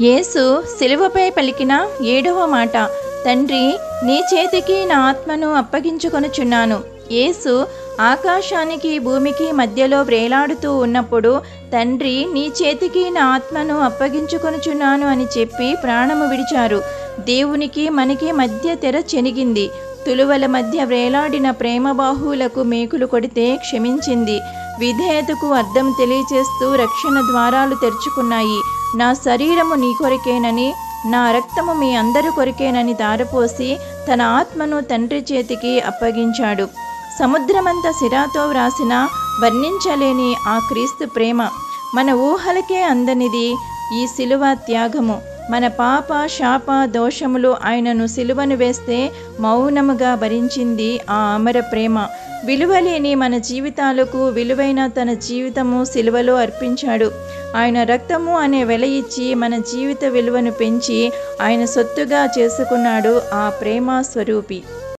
యేసు శిలువపై పలికిన 7వ మాట, తండ్రి, నీ చేతికి నా ఆత్మను అప్పగించుకొనుచున్నాను. యేసు ఆకాశానికి భూమికి మధ్యలో వ్రేలాడుతూ ఉన్నప్పుడు, తండ్రి, నీ చేతికి నా ఆత్మను అప్పగించుకొనుచున్నాను అని చెప్పి ప్రాణము విడిచారు. దేవునికి మనకి మధ్య తెర చెనిగింది. తులువల మధ్య వ్రేలాడిన ప్రేమ బాహువులకు మేకులు కొడితే క్షమించింది. విధేయతకు అర్థం తెలియచేస్తూ రక్షణ ద్వారాలు తెరుచుకున్నాయి. నా శరీరము నీ కొరకేనని, నా రక్తము మీ అందరి కొరకేనని ధారపోసి తన ఆత్మను తండ్రి చేతికి అప్పగించాడు. సముద్రమంత సిరాతో వ్రాసిన వర్ణించలేని ఆ క్రీస్తు ప్రేమ, మన ఊహలకే అందనిది ఈ శిలువ త్యాగము. మన పాప శాప దోషములు ఆయనను సిలువను వేస్తే మౌనముగా భరించింది ఆ అమర ప్రేమ. విలువలేని మన జీవితాలకు విలువైన తన జీవితము సిలువలో అర్పించాడు. ఆయన రక్తము అనే వెల ఇచ్చి మన జీవిత విలువను పెంచి ఆయన సొత్తుగా చేసుకున్నాడు ఆ ప్రేమ స్వరూపి.